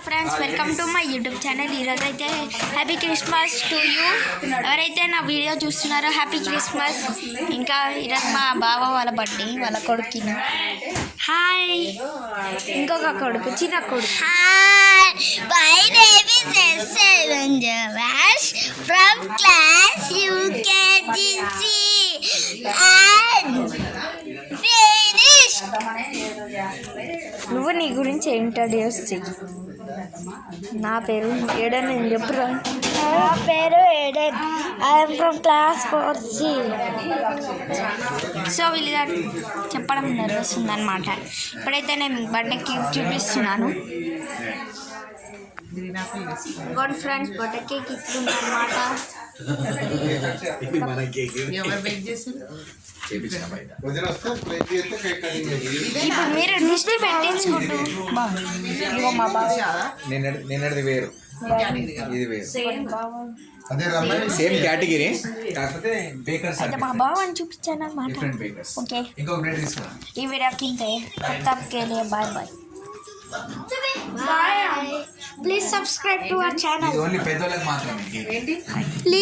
Friends, welcome to my YouTube channel. ఈరోజు అయితే happy Christmas to you. ఎవరైతే నా వీడియో చూస్తున్నారో హ్యాపీ క్రిస్మస్. ఇంకా ఈరోజు మా బావ వాళ్ళ బర్త్డే, వాళ్ళ కొడుకు. హాయ్, ఇంకొక కొడుకు, చిన్న కొడుకు. My name is Seven Javash from class UKGC and finished. నువ్వు నీ గురించి ఇంట్రడ్యూస్ చెయ్యి. నా పేరు ఏడెన్ అని చెప్పురా. నా పేరు Aiden. I'm from class 4C. So వీళ్ళు చెప్పడం నర్వస్ ఉందన్నమాట. ఇప్పుడైతే నేను బర్త్డే కేక్ చూపిస్తున్నాను. ఇంకోటి ఫ్రెండ్స్, బర్త్డే కేక్ ఇస్తుందన్నమాట. ఇప్పుడు మీరు లిస్ట్ పెట్టించుకుంటూ ఇంకో మా బావ నిన్నటిది వేరు, ఇది వేరు, సేమ్ కేటగిరీ కాకపోతే బేకర్స్ అయితే మా బావ అని చూపించాను అన్నమాట. Different bakers. ఓకే, ఇంకొక ప్లేట్ తీసుకురా. ఈ వీడియో కింద तब के लिए bye bye. Please subscribe to our channel. ఇది ఓన్లీ పెద్దోళ్ళకి మాత్రమే. Please.